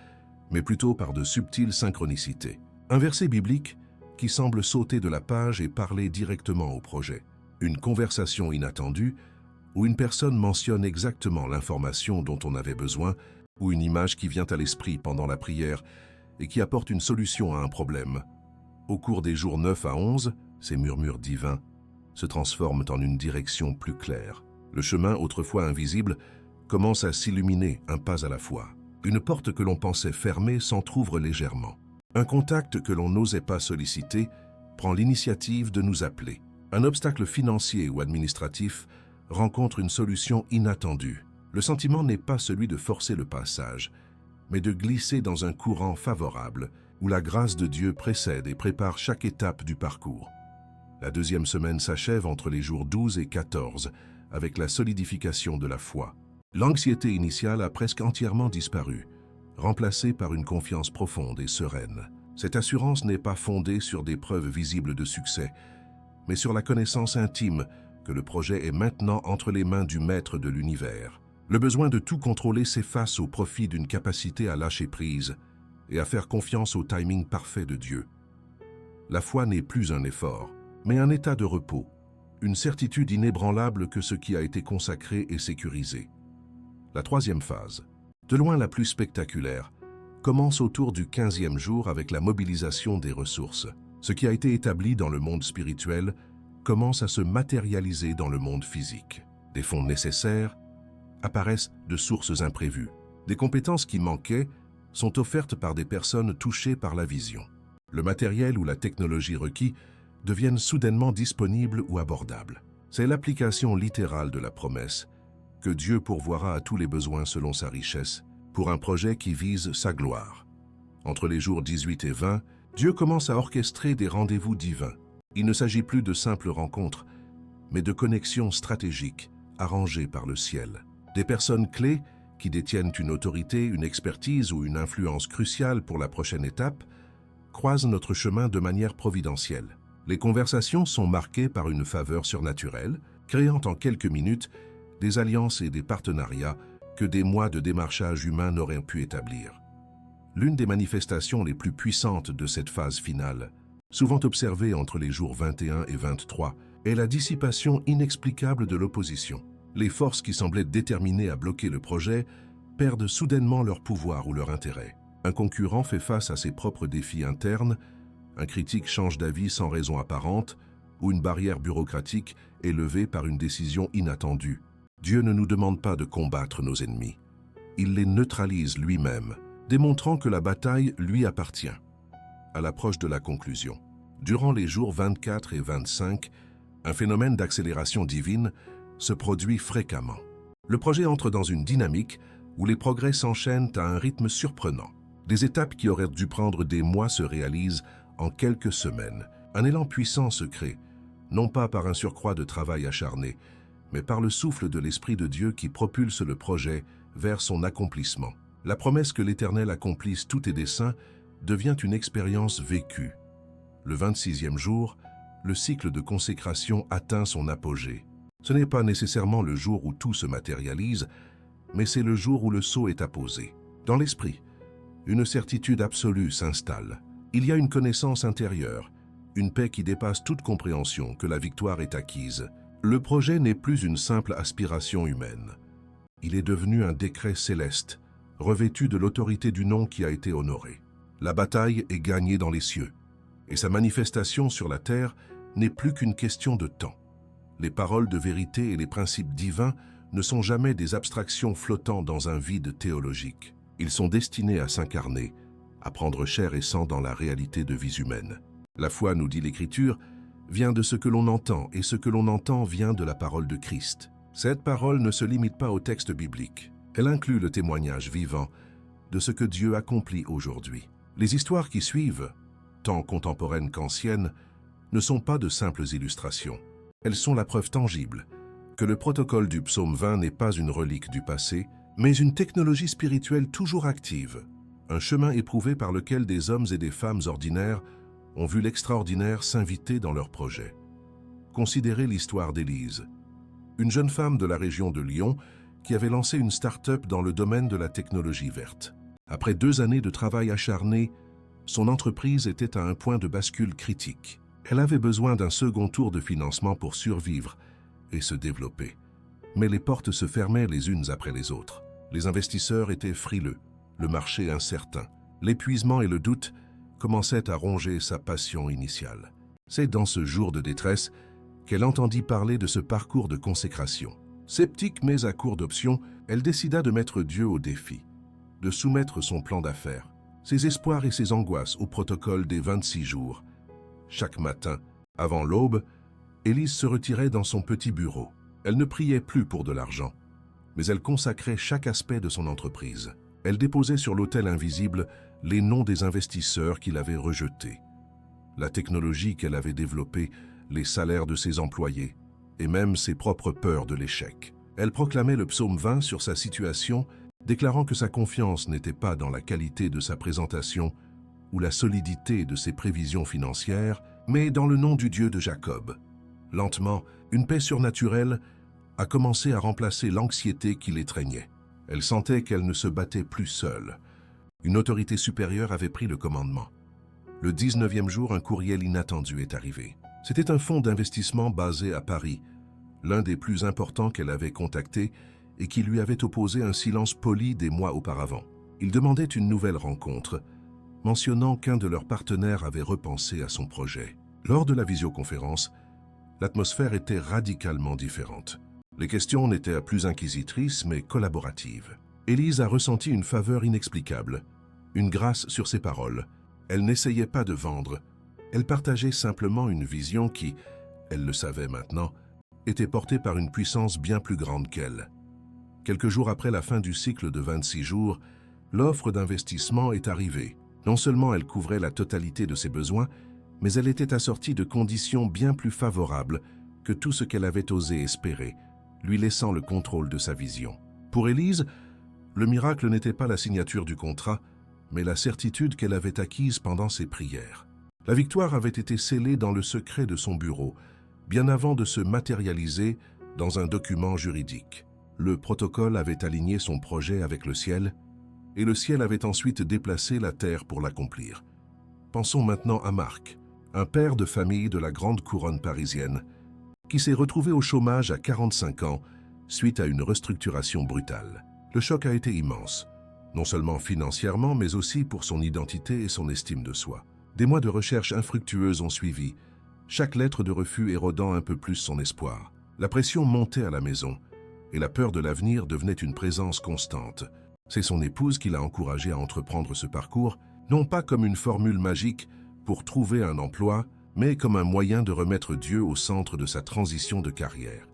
mais plutôt par de subtiles synchronicités. Un verset biblique qui semble sauter de la page et parler directement au projet. Une conversation inattendue où une personne mentionne exactement l'information dont on avait besoin, ou une image qui vient à l'esprit pendant la prière et qui apporte une solution à un problème. Au cours des jours 9 à 11, ces murmures divins se transforment en une direction plus claire. Le chemin, autrefois invisible, commence à s'illuminer un pas à la fois. Une porte que l'on pensait fermée s'entr'ouvre légèrement. Un contact que l'on n'osait pas solliciter prend l'initiative de nous appeler. Un obstacle financier ou administratif rencontre une solution inattendue. Le sentiment n'est pas celui de forcer le passage, mais de glisser dans un courant favorable où la grâce de Dieu précède et prépare chaque étape du parcours. La deuxième semaine s'achève entre les jours 12 et 14 avec la solidification de la foi. L'anxiété initiale a presque entièrement disparu, remplacée par une confiance profonde et sereine. Cette assurance n'est pas fondée sur des preuves visibles de succès, mais sur la connaissance intime que le projet est maintenant entre les mains du Maître de l'univers. Le besoin de tout contrôler s'efface au profit d'une capacité à lâcher prise et à faire confiance au timing parfait de Dieu. La foi n'est plus un effort, mais un état de repos, une certitude inébranlable que ce qui a été consacré est sécurisé. La troisième phase, de loin la plus spectaculaire, commence autour du 15e jour avec la mobilisation des ressources. Ce qui a été établi dans le monde spirituel commence à se matérialiser dans le monde physique. Des fonds nécessaires apparaissent de sources imprévues. Des compétences qui manquaient sont offertes par des personnes touchées par la vision. Le matériel ou la technologie requis deviennent soudainement disponibles ou abordables. C'est l'application littérale de la promesse que Dieu pourvoira à tous les besoins selon sa richesse pour un projet qui vise sa gloire. Entre les jours 18 et 20, Dieu commence à orchestrer des rendez-vous divins. Il ne s'agit plus de simples rencontres, mais de connexions stratégiques arrangées par le ciel. Des personnes clés qui détiennent une autorité, une expertise ou une influence cruciale pour la prochaine étape croisent notre chemin de manière providentielle. Les conversations sont marquées par une faveur surnaturelle, créant en quelques minutes des alliances et des partenariats que des mois de démarchage humain n'auraient pu établir. L'une des manifestations les plus puissantes de cette phase finale, souvent observée entre les jours 21 et 23, est la dissipation inexplicable de l'opposition. Les forces qui semblaient déterminées à bloquer le projet perdent soudainement leur pouvoir ou leur intérêt. Un concurrent fait face à ses propres défis internes, un critique change d'avis sans raison apparente, ou une barrière bureaucratique est levée par une décision inattendue. Dieu ne nous demande pas de combattre nos ennemis. Il les neutralise lui-même, démontrant que la bataille lui appartient. À l'approche de la conclusion, durant les jours 24 et 25, un phénomène d'accélération divine se produit fréquemment. Le projet entre dans une dynamique où les progrès s'enchaînent à un rythme surprenant. Des étapes qui auraient dû prendre des mois se réalisent en quelques semaines. Un élan puissant se crée, non pas par un surcroît de travail acharné, mais par le souffle de l'Esprit de Dieu qui propulse le projet vers son accomplissement. La promesse que l'Éternel accomplisse tous tes desseins devient une expérience vécue. Le 26e jour, le cycle de consécration atteint son apogée. Ce n'est pas nécessairement le jour où tout se matérialise, mais c'est le jour où le sceau est apposé. Dans l'esprit, une certitude absolue s'installe. Il y a une connaissance intérieure, une paix qui dépasse toute compréhension que la victoire est acquise. Le projet n'est plus une simple aspiration humaine. Il est devenu un décret céleste, revêtu de l'autorité du nom qui a été honoré. La bataille est gagnée dans les cieux, et sa manifestation sur la terre n'est plus qu'une question de temps. Les paroles de vérité et les principes divins ne sont jamais des abstractions flottant dans un vide théologique. Ils sont destinés à s'incarner, à prendre chair et sang dans la réalité de vie humaine. La foi, nous dit l'Écriture, vient de ce que l'on entend, et ce que l'on entend vient de la parole de Christ. Cette parole ne se limite pas au texte biblique. Elle inclut le témoignage vivant de ce que Dieu accomplit aujourd'hui. Les histoires qui suivent, tant contemporaines qu'anciennes, ne sont pas de simples illustrations. Elles sont la preuve tangible que le protocole du psaume 20 n'est pas une relique du passé, mais une technologie spirituelle toujours active, un chemin éprouvé par lequel des hommes et des femmes ordinaires ont vu l'extraordinaire s'inviter dans leurs projets. Considérez l'histoire d'Élise, une jeune femme de la région de Lyon qui avait lancé une start-up dans le domaine de la technologie verte. Après 2 années de travail acharné, son entreprise était à un point de bascule critique. Elle avait besoin d'un second tour de financement pour survivre et se développer. Mais les portes se fermaient les unes après les autres. Les investisseurs étaient frileux, le marché incertain. L'épuisement et le doute commençaient à ronger sa passion initiale. C'est dans ce jour de détresse qu'elle entendit parler de ce parcours de consécration. Sceptique mais à court d'options, elle décida de mettre Dieu au défi, de soumettre son plan d'affaires, ses espoirs et ses angoisses au protocole des 26 jours. Chaque matin, avant l'aube, Élise se retirait dans son petit bureau. Elle ne priait plus pour de l'argent, mais elle consacrait chaque aspect de son entreprise. Elle déposait sur l'autel invisible les noms des investisseurs qui l'avaient rejetés, la technologie qu'elle avait développée, les salaires de ses employés, et même ses propres peurs de l'échec. Elle proclamait le psaume 20 sur sa situation, déclarant que sa confiance n'était pas dans la qualité de sa présentation ou la solidité de ses prévisions financières, mais dans le nom du Dieu de Jacob. Lentement, une paix surnaturelle a commencé à remplacer l'anxiété qui l'étreignait. Elle sentait qu'elle ne se battait plus seule. Une autorité supérieure avait pris le commandement. Le 19e jour, un courriel inattendu est arrivé. C'était un fonds d'investissement basé à Paris, l'un des plus importants qu'elle avait contacté et qui lui avait opposé un silence poli des mois auparavant. Il demandait une nouvelle rencontre, mentionnant qu'un de leurs partenaires avait repensé à son projet. Lors de la visioconférence, l'atmosphère était radicalement différente. Les questions n'étaient plus inquisitrices, mais collaboratives. Élise a ressenti une faveur inexplicable, une grâce sur ses paroles. Elle n'essayait pas de vendre, elle partageait simplement une vision qui, elle le savait maintenant, était portée par une puissance bien plus grande qu'elle. Quelques jours après la fin du cycle de 26 jours, l'offre d'investissement est arrivée. Non seulement elle couvrait la totalité de ses besoins, mais elle était assortie de conditions bien plus favorables que tout ce qu'elle avait osé espérer, lui laissant le contrôle de sa vision. Pour Élise, le miracle n'était pas la signature du contrat, mais la certitude qu'elle avait acquise pendant ses prières. La victoire avait été scellée dans le secret de son bureau, bien avant de se matérialiser dans un document juridique. Le protocole avait aligné son projet avec le ciel, et le ciel avait ensuite déplacé la terre pour l'accomplir. Pensons maintenant à Marc, un père de famille de la grande couronne parisienne, qui s'est retrouvé au chômage à 45 ans suite à une restructuration brutale. Le choc a été immense, non seulement financièrement, mais aussi pour son identité et son estime de soi. Des mois de recherche infructueuses ont suivi, chaque lettre de refus érodant un peu plus son espoir. La pression montait à la maison, et la peur de l'avenir devenait une présence constante. C'est son épouse qui l'a encouragé à entreprendre ce parcours, non pas comme une formule magique pour trouver un emploi, mais comme un moyen de remettre Dieu au centre de sa transition de carrière.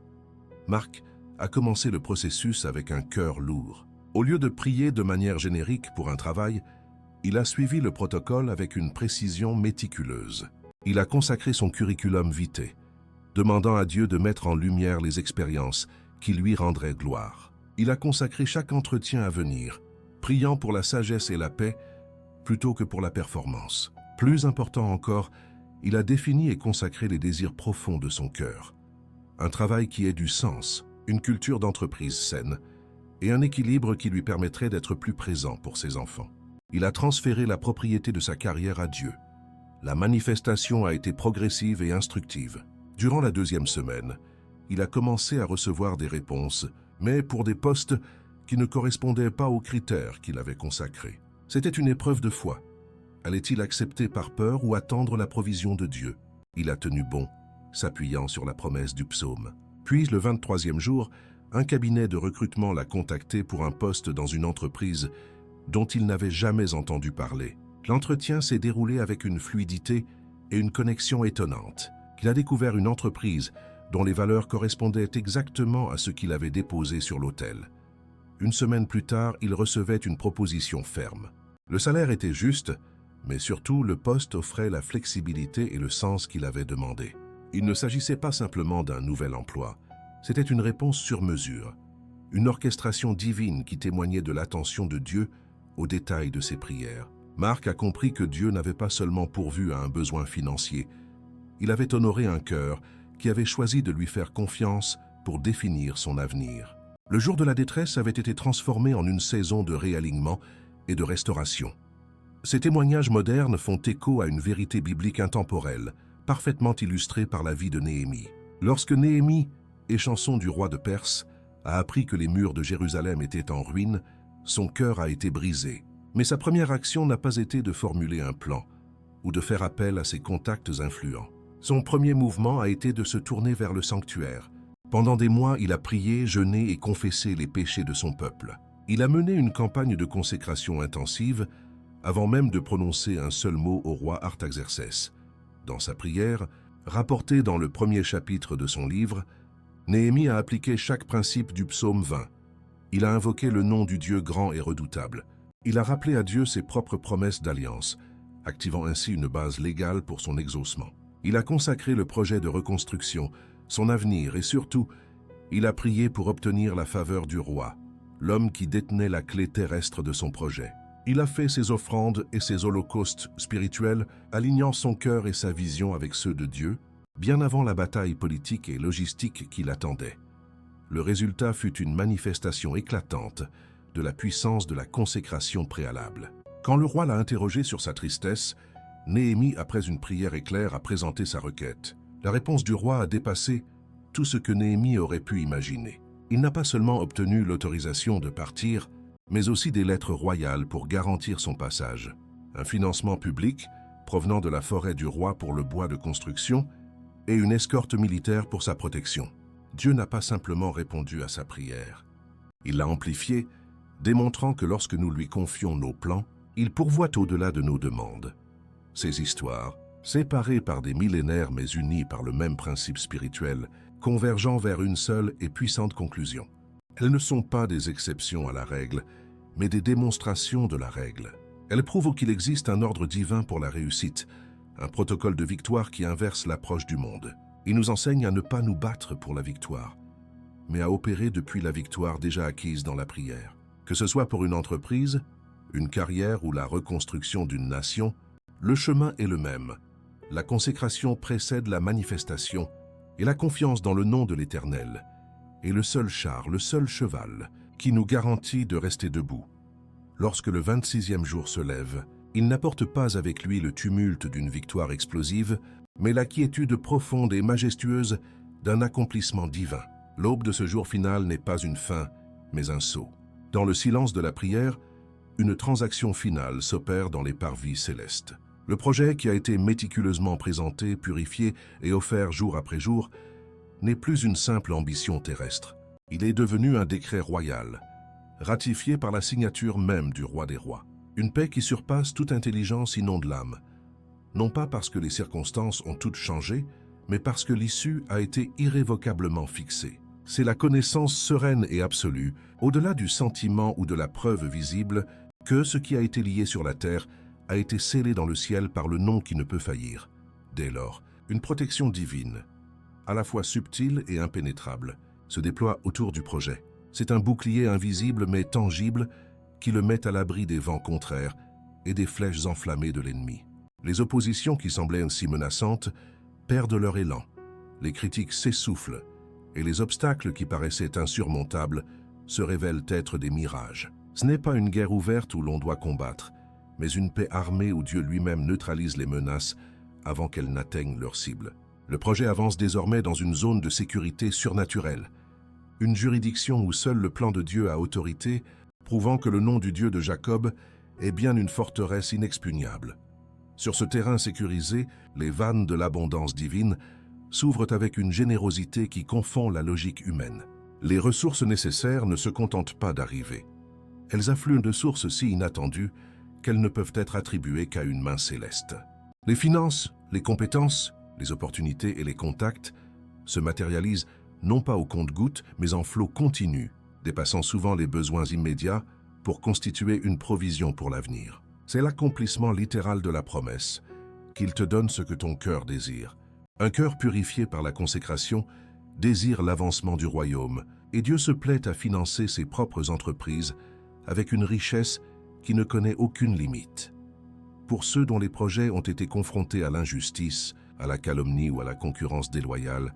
Marc a commencé le processus avec un cœur lourd. Au lieu de prier de manière générique pour un travail, il a suivi le protocole avec une précision méticuleuse. Il a consacré son curriculum vitae, demandant à Dieu de mettre en lumière les expériences qui lui rendraient gloire. Il a consacré chaque entretien à venir, priant pour la sagesse et la paix plutôt que pour la performance. Plus important encore, il a défini et consacré les désirs profonds de son cœur. Un travail qui ait du sens, une culture d'entreprise saine et un équilibre qui lui permettrait d'être plus présent pour ses enfants. Il a transféré la propriété de sa carrière à Dieu. La manifestation a été progressive et instructive. Durant la 2e semaine, il a commencé à recevoir des réponses, mais pour des postes qui ne correspondaient pas aux critères qu'il avait consacrés. C'était une épreuve de foi. Allait-il accepter par peur ou attendre la provision de Dieu? Il a tenu bon, s'appuyant sur la promesse du psaume. Puis, le 23e jour, un cabinet de recrutement l'a contacté pour un poste dans une entreprise dont il n'avait jamais entendu parler. L'entretien s'est déroulé avec une fluidité et une connexion étonnante. Il a découvert une entreprise dont les valeurs correspondaient exactement à ce qu'il avait déposé sur l'autel. Une semaine plus tard, il recevait une proposition ferme. Le salaire était juste, mais surtout le poste offrait la flexibilité et le sens qu'il avait demandé. Il ne s'agissait pas simplement d'un nouvel emploi, c'était une réponse sur mesure, une orchestration divine qui témoignait de l'attention de Dieu aux détails de ses prières. Marc a compris que Dieu n'avait pas seulement pourvu à un besoin financier, il avait honoré un cœur qui avait choisi de lui faire confiance pour définir son avenir. Le jour de la détresse avait été transformé en une saison de réalignement et de restauration. Ces témoignages modernes font écho à une vérité biblique intemporelle, parfaitement illustrée par la vie de Néhémie. Lorsque Néhémie, échanson du roi de Perse, a appris que les murs de Jérusalem étaient en ruine, son cœur a été brisé. Mais sa première action n'a pas été de formuler un plan ou de faire appel à ses contacts influents. Son premier mouvement a été de se tourner vers le sanctuaire. Pendant des mois, il a prié, jeûné et confessé les péchés de son peuple. Il a mené une campagne de consécration intensive avant même de prononcer un seul mot au roi Artaxerxès. Dans sa prière, rapportée dans le premier chapitre de son livre, Néhémie a appliqué chaque principe du psaume 20. Il a invoqué le nom du Dieu grand et redoutable. Il a rappelé à Dieu ses propres promesses d'alliance, activant ainsi une base légale pour son exaucement. Il a consacré le projet de reconstruction, son avenir et surtout, il a prié pour obtenir la faveur du roi, l'homme qui détenait la clé terrestre de son projet. Il a fait ses offrandes et ses holocaustes spirituels, alignant son cœur et sa vision avec ceux de Dieu, bien avant la bataille politique et logistique qui l'attendait. Le résultat fut une manifestation éclatante de la puissance de la consécration préalable. Quand le roi l'a interrogé sur sa tristesse, Néhémie, après une prière éclair, a présenté sa requête. La réponse du roi a dépassé tout ce que Néhémie aurait pu imaginer. Il n'a pas seulement obtenu l'autorisation de partir, mais aussi des lettres royales pour garantir son passage, un financement public provenant de la forêt du roi pour le bois de construction et une escorte militaire pour sa protection. Dieu n'a pas simplement répondu à sa prière. Il l'a amplifiée, démontrant que lorsque nous lui confions nos plans, il pourvoit au-delà de nos demandes. Ces histoires, séparées par des millénaires mais unies par le même principe spirituel, convergeant vers une seule et puissante conclusion. Elles ne sont pas des exceptions à la règle, mais des démonstrations de la règle. Elles prouvent qu'il existe un ordre divin pour la réussite, un protocole de victoire qui inverse l'approche du monde. Il nous enseigne à ne pas nous battre pour la victoire, mais à opérer depuis la victoire déjà acquise dans la prière. Que ce soit pour une entreprise, une carrière ou la reconstruction d'une nation, le chemin est le même. La consécration précède la manifestation et la confiance dans le nom de l'Éternel est le seul char, le seul cheval qui nous garantit de rester debout. Lorsque le 26e jour se lève, il n'apporte pas avec lui le tumulte d'une victoire explosive, mais la quiétude profonde et majestueuse d'un accomplissement divin. L'aube de ce jour final n'est pas une fin, mais un saut. Dans le silence de la prière, une transaction finale s'opère dans les parvis célestes. Le projet qui a été méticuleusement présenté, purifié et offert jour après jour n'est plus une simple ambition terrestre. Il est devenu un décret royal, ratifié par la signature même du roi des rois. Une paix qui surpasse toute intelligence inonde l'âme, non pas parce que les circonstances ont toutes changé, mais parce que l'issue a été irrévocablement fixée. C'est la connaissance sereine et absolue, au-delà du sentiment ou de la preuve visible, que ce qui a été lié sur la terre a été scellé dans le ciel par le nom qui ne peut faillir. Dès lors, une protection divine, à la fois subtile et impénétrable, se déploie autour du projet. C'est un bouclier invisible mais tangible qui le met à l'abri des vents contraires et des flèches enflammées de l'ennemi. Les oppositions qui semblaient si menaçantes perdent leur élan, les critiques s'essoufflent et les obstacles qui paraissaient insurmontables se révèlent être des mirages. Ce n'est pas une guerre ouverte où l'on doit combattre, mais une paix armée où Dieu lui-même neutralise les menaces avant qu'elles n'atteignent leur cible. Le projet avance désormais dans une zone de sécurité surnaturelle, une juridiction où seul le plan de Dieu a autorité, prouvant que le nom du Dieu de Jacob est bien une forteresse inexpugnable. Sur ce terrain sécurisé, les vannes de l'abondance divine s'ouvrent avec une générosité qui confond la logique humaine. Les ressources nécessaires ne se contentent pas d'arriver. Elles affluent de sources si inattendues qu'elles ne peuvent être attribuées qu'à une main céleste. Les finances, les compétences, les opportunités et les contacts se matérialisent non pas au compte-gouttes, mais en flot continu, dépassant souvent les besoins immédiats pour constituer une provision pour l'avenir. C'est l'accomplissement littéral de la promesse, qu'il te donne ce que ton cœur désire. Un cœur purifié par la consécration désire l'avancement du royaume, et Dieu se plaît à financer ses propres entreprises avec une richesse qui ne connaît aucune limite. Pour ceux dont les projets ont été confrontés à l'injustice, à la calomnie ou à la concurrence déloyale,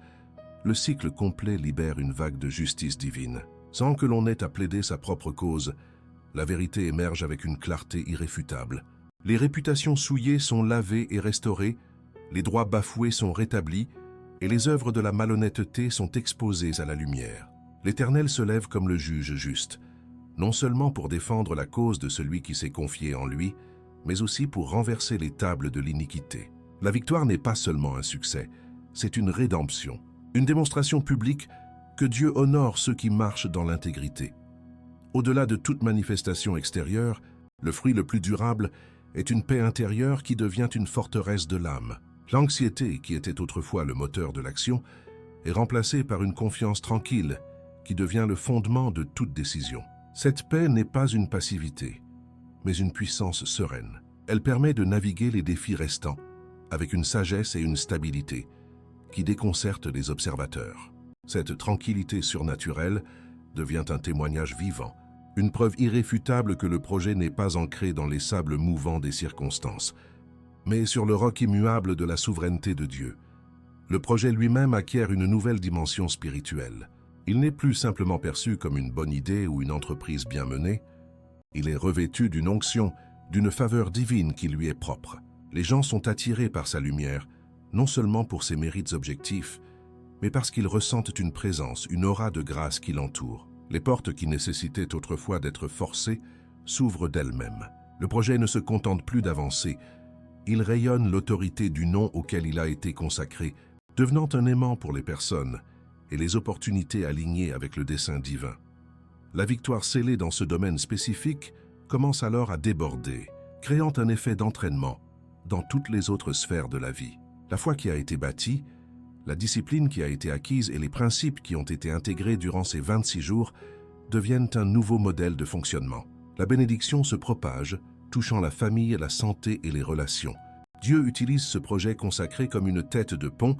le cycle complet libère une vague de justice divine. Sans que l'on ait à plaider sa propre cause, la vérité émerge avec une clarté irréfutable. Les réputations souillées sont lavées et restaurées, les droits bafoués sont rétablis, et les œuvres de la malhonnêteté sont exposées à la lumière. L'Éternel se lève comme le juge juste, non seulement pour défendre la cause de celui qui s'est confié en lui, mais aussi pour renverser les tables de l'iniquité. La victoire n'est pas seulement un succès, c'est une rédemption, une démonstration publique que Dieu honore ceux qui marchent dans l'intégrité. Au-delà de toute manifestation extérieure, le fruit le plus durable est une paix intérieure qui devient une forteresse de l'âme. L'anxiété, qui était autrefois le moteur de l'action, est remplacée par une confiance tranquille qui devient le fondement de toute décision. Cette paix n'est pas une passivité, mais une puissance sereine. Elle permet de naviguer les défis restants, avec une sagesse et une stabilité qui déconcertent les observateurs. Cette tranquillité surnaturelle devient un témoignage vivant, une preuve irréfutable que le projet n'est pas ancré dans les sables mouvants des circonstances, mais sur le roc immuable de la souveraineté de Dieu. Le projet lui-même acquiert une nouvelle dimension spirituelle. Il n'est plus simplement perçu comme une bonne idée ou une entreprise bien menée. Il est revêtu d'une onction, d'une faveur divine qui lui est propre. Les gens sont attirés par sa lumière, non seulement pour ses mérites objectifs, mais parce qu'ils ressentent une présence, une aura de grâce qui l'entoure. Les portes qui nécessitaient autrefois d'être forcées s'ouvrent d'elles-mêmes. Le projet ne se contente plus d'avancer. Il rayonne l'autorité du nom auquel il a été consacré, devenant un aimant pour les personnes et les opportunités alignées avec le dessein divin. La victoire scellée dans ce domaine spécifique commence alors à déborder, créant un effet d'entraînement dans toutes les autres sphères de la vie. La foi qui a été bâtie, la discipline qui a été acquise et les principes qui ont été intégrés durant ces 26 jours deviennent un nouveau modèle de fonctionnement. La bénédiction se propage, touchant la famille, la santé et les relations. Dieu utilise ce projet consacré comme une tête de pont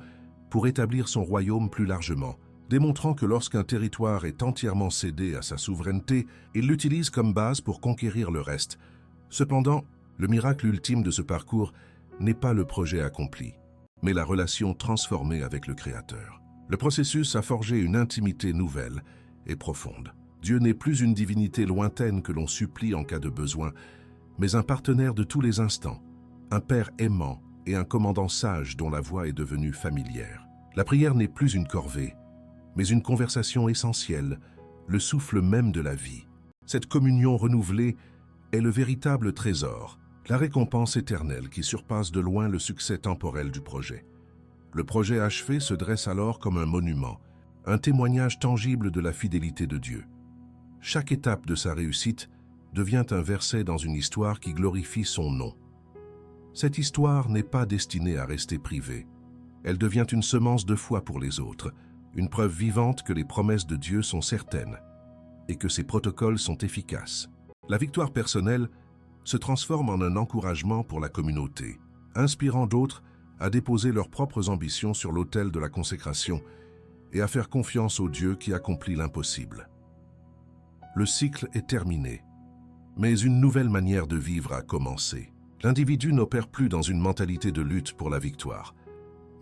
pour établir son royaume plus largement, démontrant que lorsqu'un territoire est entièrement cédé à sa souveraineté, il l'utilise comme base pour conquérir le reste. Cependant, le miracle ultime de ce parcours n'est pas le projet accompli, mais la relation transformée avec le Créateur. Le processus a forgé une intimité nouvelle et profonde. Dieu n'est plus une divinité lointaine que l'on supplie en cas de besoin, mais un partenaire de tous les instants, un Père aimant et un commandant sage dont la voix est devenue familière. La prière n'est plus une corvée, mais une conversation essentielle, le souffle même de la vie. Cette communion renouvelée est le véritable trésor, la récompense éternelle qui surpasse de loin le succès temporel du projet. Le projet achevé se dresse alors comme un monument, un témoignage tangible de la fidélité de Dieu. Chaque étape de sa réussite devient un verset dans une histoire qui glorifie son nom. Cette histoire n'est pas destinée à rester privée. Elle devient une semence de foi pour les autres, une preuve vivante que les promesses de Dieu sont certaines et que ses protocoles sont efficaces. La victoire personnelle se transforme en un encouragement pour la communauté, inspirant d'autres à déposer leurs propres ambitions sur l'autel de la consécration et à faire confiance au Dieu qui accomplit l'impossible. Le cycle est terminé, mais une nouvelle manière de vivre a commencé. L'individu n'opère plus dans une mentalité de lutte pour la victoire,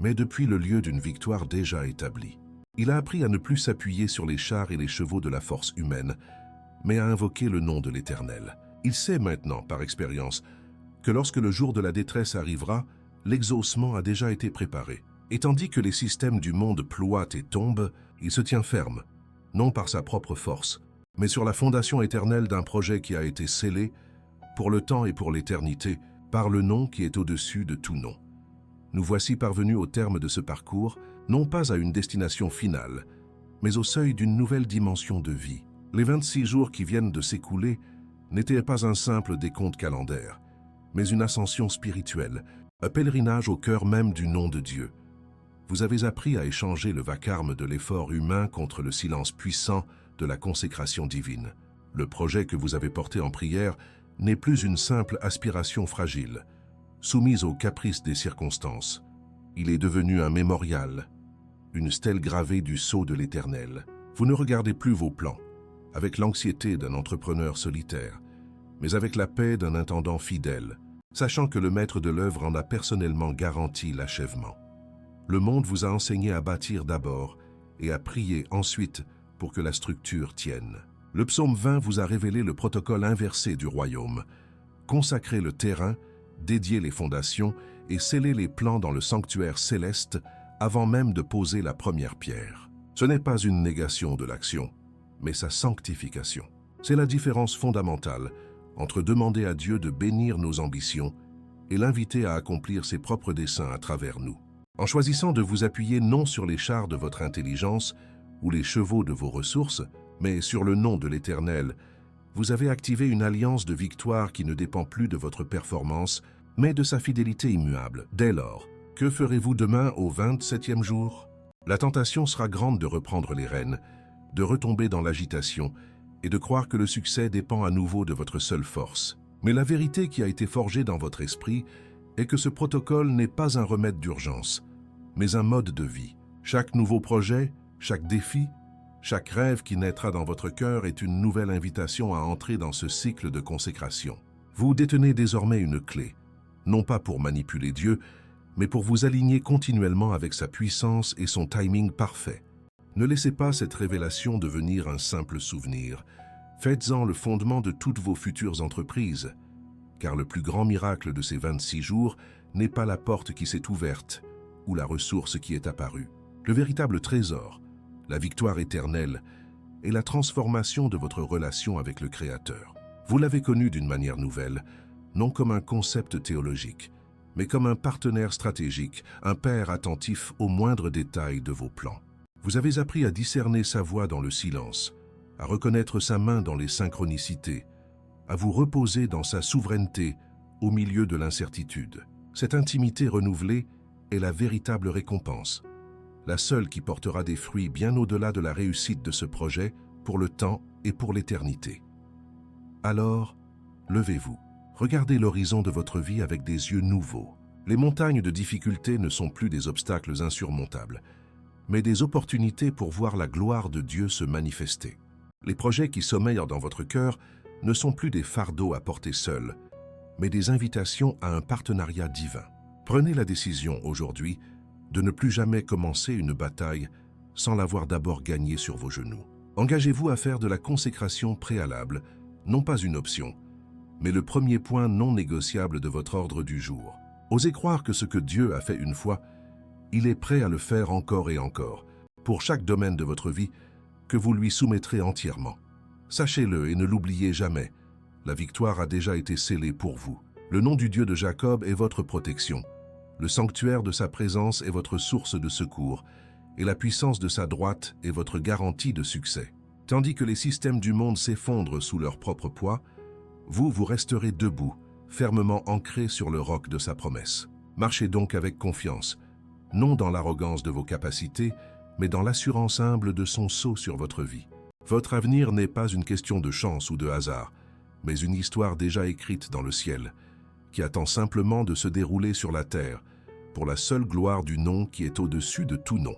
mais depuis le lieu d'une victoire déjà établie. Il a appris à ne plus s'appuyer sur les chars et les chevaux de la force humaine, mais à invoquer le nom de l'Éternel. Il sait maintenant, par expérience, que lorsque le jour de la détresse arrivera, l'exaucement a déjà été préparé. Et tandis que les systèmes du monde ploient et tombent, il se tient ferme, non par sa propre force, mais sur la fondation éternelle d'un projet qui a été scellé, pour le temps et pour l'éternité, par le nom qui est au-dessus de tout nom. Nous voici parvenus au terme de ce parcours, non pas à une destination finale, mais au seuil d'une nouvelle dimension de vie. Les 26 jours qui viennent de s'écouler n'étaient pas un simple décompte calendaire, mais une ascension spirituelle, un pèlerinage au cœur même du nom de Dieu. Vous avez appris à échanger le vacarme de l'effort humain contre le silence puissant de la consécration divine. Le projet que vous avez porté en prière n'est plus une simple aspiration fragile, soumise aux caprices des circonstances. Il est devenu un mémorial, une stèle gravée du sceau de l'Éternel. Vous ne regardez plus vos plans, avec l'anxiété d'un entrepreneur solitaire, mais avec la paix d'un intendant fidèle, sachant que le maître de l'œuvre en a personnellement garanti l'achèvement. Le monde vous a enseigné à bâtir d'abord et à prier ensuite pour que la structure tienne. Le psaume 20 vous a révélé le protocole inversé du royaume. Consacrer le terrain, dédier les fondations et sceller les plans dans le sanctuaire céleste avant même de poser la première pierre. Ce n'est pas une négation de l'action, mais sa sanctification. C'est la différence fondamentale entre demander à Dieu de bénir nos ambitions et l'inviter à accomplir ses propres desseins à travers nous. En choisissant de vous appuyer non sur les chars de votre intelligence ou les chevaux de vos ressources, mais sur le nom de l'Éternel, vous avez activé une alliance de victoire qui ne dépend plus de votre performance, mais de sa fidélité immuable. Dès lors, que ferez-vous demain au 27e jour? La tentation sera grande de reprendre les rênes, de retomber dans l'agitation et de croire que le succès dépend à nouveau de votre seule force. Mais la vérité qui a été forgée dans votre esprit est que ce protocole n'est pas un remède d'urgence, mais un mode de vie. Chaque nouveau projet, chaque défi, chaque rêve qui naîtra dans votre cœur est une nouvelle invitation à entrer dans ce cycle de consécration. Vous détenez désormais une clé, non pas pour manipuler Dieu, mais pour vous aligner continuellement avec sa puissance et son timing parfait. Ne laissez pas cette révélation devenir un simple souvenir. Faites-en le fondement de toutes vos futures entreprises, car le plus grand miracle de ces 26 jours n'est pas la porte qui s'est ouverte ou la ressource qui est apparue. Le véritable trésor, la victoire éternelle, est la transformation de votre relation avec le Créateur. Vous l'avez connu d'une manière nouvelle, non comme un concept théologique, mais comme un partenaire stratégique, un père attentif aux moindres détails de vos plans. Vous avez appris à discerner sa voix dans le silence, à reconnaître sa main dans les synchronicités, à vous reposer dans sa souveraineté au milieu de l'incertitude. Cette intimité renouvelée est la véritable récompense, la seule qui portera des fruits bien au-delà de la réussite de ce projet pour le temps et pour l'éternité. Alors, levez-vous. Regardez l'horizon de votre vie avec des yeux nouveaux. Les montagnes de difficultés ne sont plus des obstacles insurmontables, mais des opportunités pour voir la gloire de Dieu se manifester. Les projets qui sommeillent dans votre cœur ne sont plus des fardeaux à porter seuls, mais des invitations à un partenariat divin. Prenez la décision aujourd'hui de ne plus jamais commencer une bataille sans l'avoir d'abord gagnée sur vos genoux. Engagez-vous à faire de la consécration préalable, non pas une option, mais le premier point non négociable de votre ordre du jour. Osez croire que ce que Dieu a fait une fois, il est prêt à le faire encore et encore, pour chaque domaine de votre vie que vous lui soumettrez entièrement. Sachez-le et ne l'oubliez jamais, la victoire a déjà été scellée pour vous. Le nom du Dieu de Jacob est votre protection, le sanctuaire de sa présence est votre source de secours, et la puissance de sa droite est votre garantie de succès. Tandis que les systèmes du monde s'effondrent sous leur propre poids, vous resterez debout, fermement ancré sur le roc de sa promesse. Marchez donc avec confiance, non dans l'arrogance de vos capacités, mais dans l'assurance humble de son sceau sur votre vie. Votre avenir n'est pas une question de chance ou de hasard, mais une histoire déjà écrite dans le ciel, qui attend simplement de se dérouler sur la terre, pour la seule gloire du nom qui est au-dessus de tout nom.